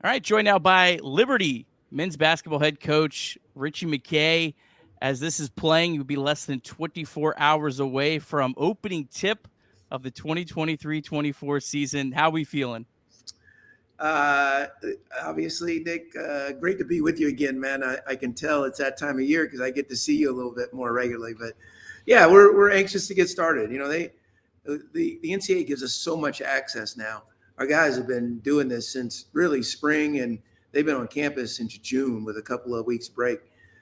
All right, joined now by Liberty men's basketball head coach Ritchie McKay. As this is playing, you'll be less than 24 hours away from opening tip of the 2023-24 season. How we feeling? Uh, Obviously, Nick, great to be with you again, man. I can tell it's that time of year because I get to see you a little bit more regularly. But yeah, we're anxious to get started. You know, the NCAA gives us so much access now. Our guys have been doing this since really spring, and they've been on campus since June with a couple of weeks break.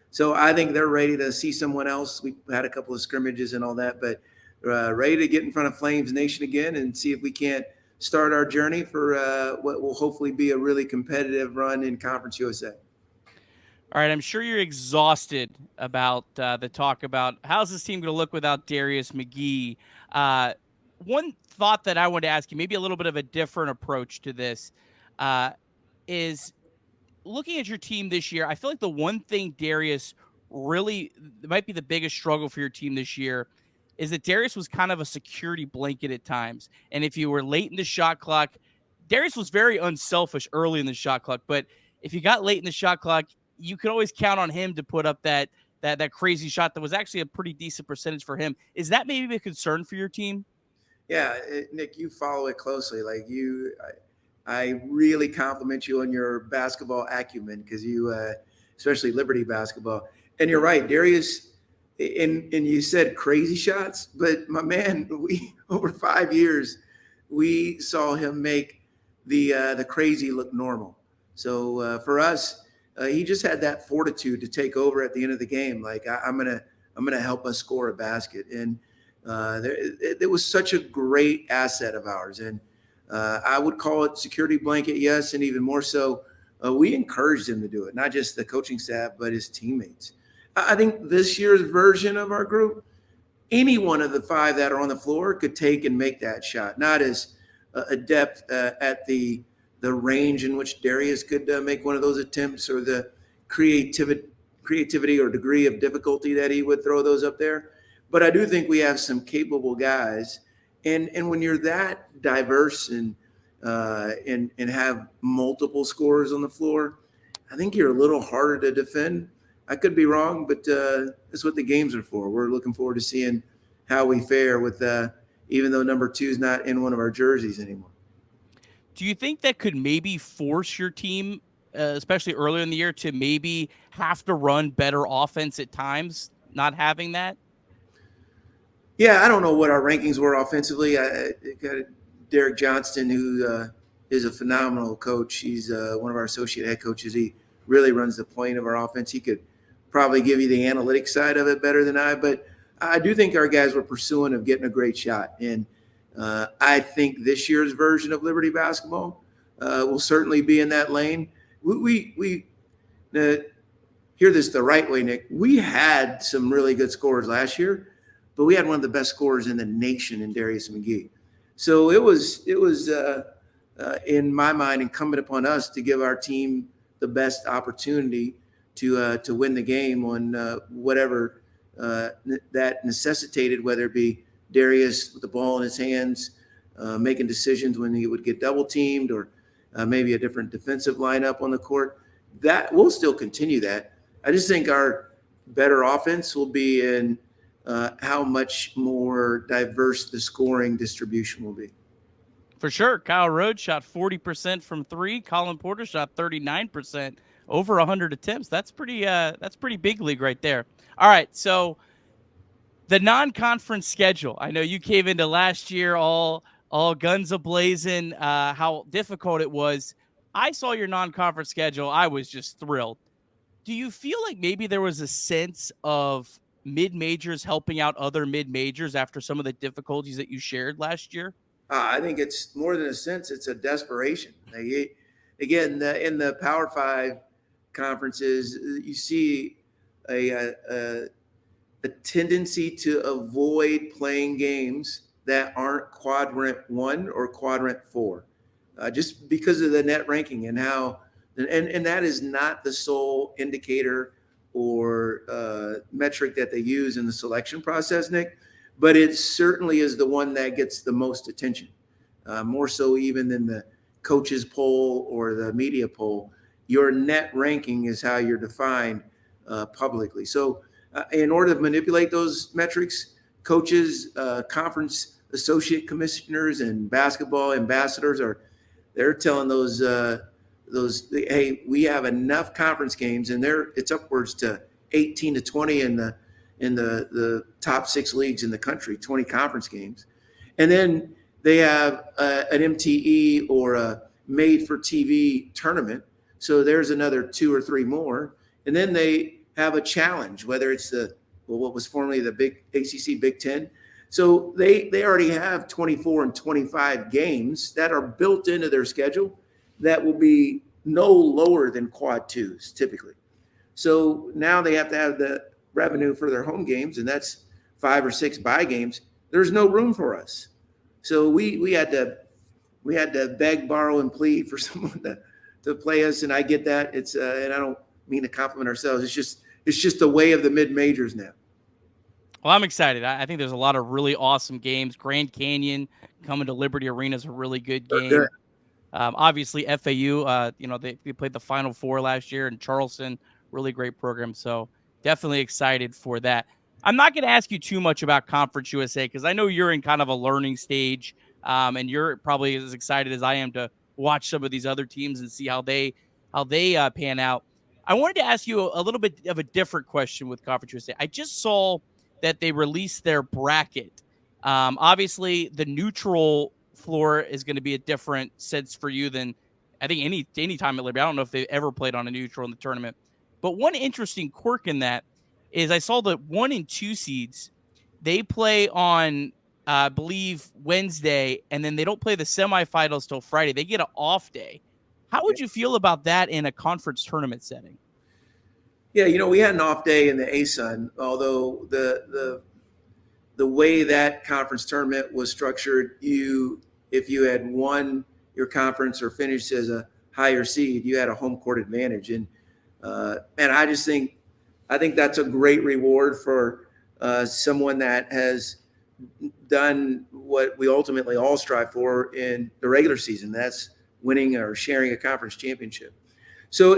So I think they're ready to see someone else. We've had a couple of scrimmages and all that, but ready to get in front of Flames Nation again and see if we can't start our journey for what will hopefully be a really competitive run in Conference USA. All right, I'm sure you're exhausted about the talk about how's this team going to look without Darius McGee. One thought that I wanted to ask you, maybe a little bit of a different approach to this, is looking at your team this year. I feel like the one thing Darius really might be the biggest struggle for your team this year is that Darius was kind of a security blanket at times. And if you were late in the shot clock, Darius was very unselfish early in the shot clock, but if you got late in the shot clock, you could always count on him to put up that crazy shot that was actually a pretty decent percentage for him. Is that maybe a concern for your team? Yeah, Nick, you follow it closely. I really compliment you on your basketball acumen because especially Liberty basketball. And you're right, Darius. And you said crazy shots, but my man, we over 5 years, we saw him make the crazy look normal. So for us, he just had that fortitude to take over at the end of the game. I'm gonna help us score a basket, and it was such a great asset of ours. And I would call it security blanket, yes, and even more so, we encouraged him to do it. Not just the coaching staff, but his teammates. I think this year's version of our group, any one of the five that are on the floor could take and make that shot. Not as adept at the range in which Darius could make one of those attempts, or the creativity or degree of difficulty that he would throw those up there. But I do think we have some capable guys, and when you're that diverse and have multiple scorers on the floor, I think you're a little harder to defend. I could be wrong, but that's what the games are for. We're looking forward to seeing how we fare with even though number 2 is not in one of our jerseys anymore. Do you think that could maybe force your team, especially earlier in the year, to maybe have to run better offense at times, not having that? Yeah, I don't know what our rankings were offensively. I got Derek Johnston, who is a phenomenal coach. He's one of our associate head coaches. He really runs the point of our offense. He could probably give you the analytics side of it better than I, but I do think our guys were pursuing of getting a great shot. And I think this year's version of Liberty basketball will certainly be in that lane. We hear this the right way, Nick. We had some really good scorers last year, but we had one of the best scorers in the nation in Darius McGee. So it was in my mind incumbent upon us to give our team the best opportunity to win the game on whatever that necessitated, whether it be Darius with the ball in his hands, making decisions when he would get double teamed, or maybe a different defensive lineup on the court. That we'll still continue that. I just think our better offense will be in how much more diverse the scoring distribution will be. For sure. Kyle Rhodes shot 40% from three. Colin Porter shot 39%, over 100 attempts. That's pretty big league right there. All right, so the non-conference schedule. I know you came into last year all guns a-blazing, how difficult it was. I saw your non-conference schedule. I was just thrilled. Do you feel like maybe there was a sense of mid-majors helping out other mid-majors after some of the difficulties that you shared last year? I think it's more than a sense; it's a desperation. Again, in the Power Five conferences, you see a tendency to avoid playing games that aren't quadrant 1 or quadrant 4, just because of the net ranking and how, and that is not the sole indicator or metric that they use in the selection process, Nick, but it certainly is the one that gets the most attention, more so even than the coaches poll or the media poll. Your net ranking is how you're defined publicly. So in order to manipulate those metrics, coaches, conference associate commissioners, and basketball ambassadors they're telling those hey, we have enough conference games, and it's upwards to 18 to 20 in the top 6 leagues in the country, 20 conference games, and then they have an MTE or a made for TV tournament. So there's another 2 or 3 more, and then they have a challenge, whether it's what was formerly the Big ACC Big Ten. So they already have 24 and 25 games that are built into their schedule that will be no lower than quad 2s typically. So now they have to have the revenue for their home games, and that's 5 or 6 bye games. There's no room for us. So we had to beg, borrow, and plead for someone to play us, and I get that. It's and I don't mean to compliment ourselves. It's just the way of the mid majors now. Well, I'm excited. I think there's a lot of really awesome games. Grand Canyon coming to Liberty Arena is a really good game. Obviously, FAU, they played the Final Four last year, and Charleston, really great program. So definitely excited for that. I'm not going to ask you too much about Conference USA because I know you're in kind of a learning stage, and you're probably as excited as I am to watch some of these other teams and see how they pan out. I wanted to ask you a little bit of a different question with Conference USA. I just saw that they released their bracket. Obviously, the neutral floor is going to be a different sense for you than I think any time at Liberty. I don't know if they ever played on a neutral in the tournament. But one interesting quirk in that is I saw the 1 and 2 seeds, they play on, I believe, Wednesday, and then they don't play the semifinals till Friday. They get an off day. How would you feel about that in a conference tournament setting? Yeah, we had an off day in the ASON, although the way that conference tournament was structured, if you had won your conference or finished as a higher seed, you had a home court advantage. And I think that's a great reward for someone that has done what we ultimately all strive for in the regular season. That's winning or sharing a conference championship. So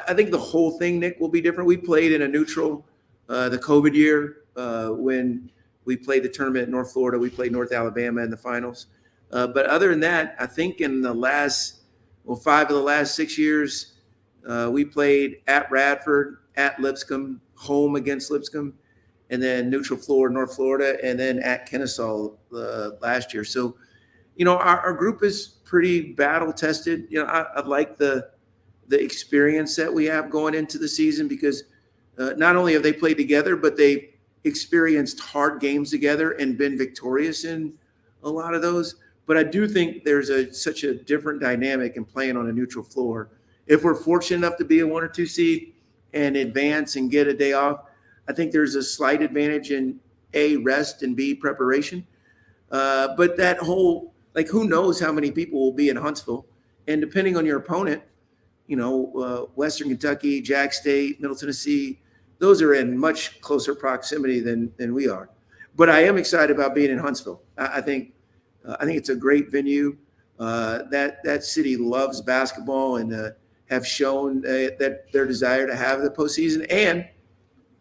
I think the whole thing, Nick, will be different. We played in a neutral the COVID year when we played the tournament in North Florida. We played North Alabama in the finals. But other than that, I think in the 5 of the last 6 years, we played at Radford, at Lipscomb, home against Lipscomb, and then neutral floor, North Florida, and then at Kennesaw last year. So, our group is pretty battle tested. I like the experience that we have going into the season because not only have they played together, but they've experienced hard games together and been victorious in a lot of those. But I do think there's such a different dynamic in playing on a neutral floor. If we're fortunate enough to be a 1 or 2 seed and advance and get a day off, I think there's a slight advantage in A, rest, and B, preparation. But that whole, who knows how many people will be in Huntsville? And depending on your opponent, Western Kentucky, Jack State, Middle Tennessee, those are in much closer proximity than we are. But I am excited about being in Huntsville. I think it's a great venue. That city loves basketball and have shown that their desire to have the postseason. And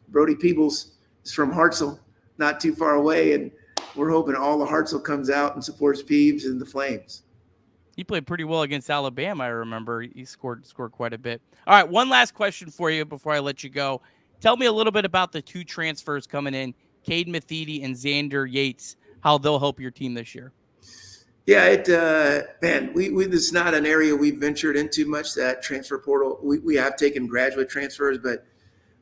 Brody Peebles is from Hartselle, not too far away, and we're hoping all of Hartselle comes out and supports Peebles and the Flames. He played pretty well against Alabama, I remember. He scored quite a bit. All right, one last question for you before I let you go. Tell me a little bit about the 2 transfers coming in, Cade Matheny and Xander Yates, how they'll help your team this year. Yeah, this is not an area we've ventured into much, that transfer portal. We have taken graduate transfers, but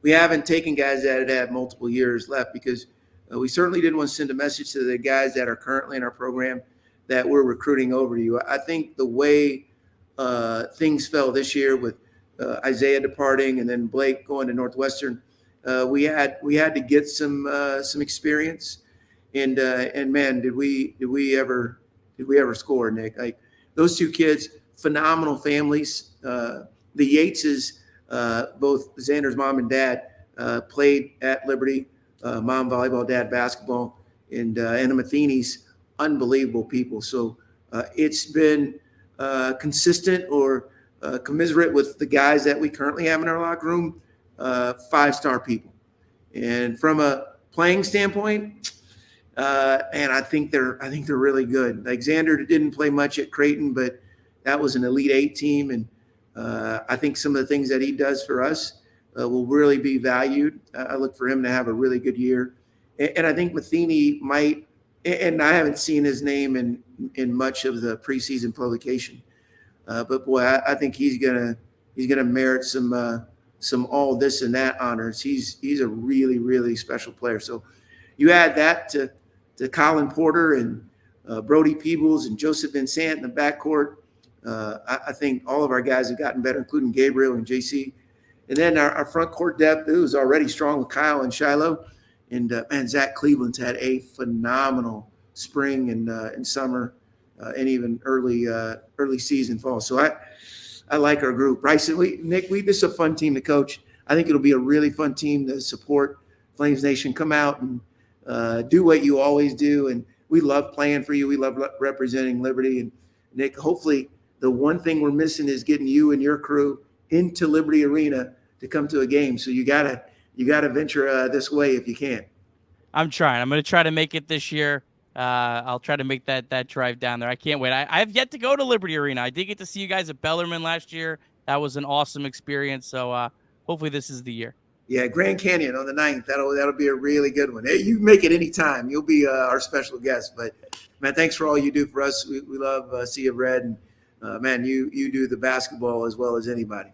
we haven't taken guys that had multiple years left because we certainly didn't want to send a message to the guys that are currently in our program that we're recruiting over to you. I think the way things fell this year with Isaiah departing and then Blake going to Northwestern, we had to get some experience. And man, did we ever score, Nick? Like those 2 kids, phenomenal families. The Yateses, both Xander's mom and dad, played at Liberty. Mom volleyball, dad basketball, and the Matheny's unbelievable people. So it's been consistent or commiserate with the guys that we currently have in our locker room, 5-star people. And from a playing standpoint, and I think they're really good. Like Xander didn't play much at Creighton, but that was an Elite Eight team, and I think some of the things that he does for us will really be valued. I look for him to have a really good year, and I think Matheny might. And I haven't seen his name in much of the preseason publication, but boy, I think he's gonna merit some all this and that honors. He's a really really special player. So you add that to Colin Porter and Brody Peebles and Joseph Vincent in the backcourt. I think all of our guys have gotten better, including Gabriel and JC. And then our front court depth, it was already strong with Kyle and Shiloh. And man, Zach Cleveland's had a phenomenal spring and summer, and even early season fall. So I like our group. Bryson, Nick, this is a fun team to coach. I think it'll be a really fun team to support. Flames Nation, come out and do what you always do. And we love playing for you. We love representing Liberty. And Nick, hopefully the one thing we're missing is getting you and your crew into Liberty Arena to come to a game. So you gotta venture this way if you can. I'm trying. I'm going to try to make it this year. I'll try to make that drive down there. I can't wait. I've yet to go to Liberty Arena. I did get to see you guys at Bellarmine last year. That was an awesome experience. So hopefully this is the year. Yeah, Grand Canyon on the 9th. That'll be a really good one. Hey, you make it anytime. You'll be our special guest. But man, thanks for all you do for us. We love Sea of Red, and man, you do the basketball as well as anybody.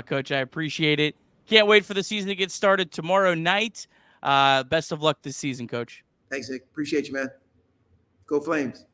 Coach, I appreciate it. Can't wait for the season to get started tomorrow night. Best of luck this season, Coach. Thanks, Nick. Appreciate you, man. Go Flames.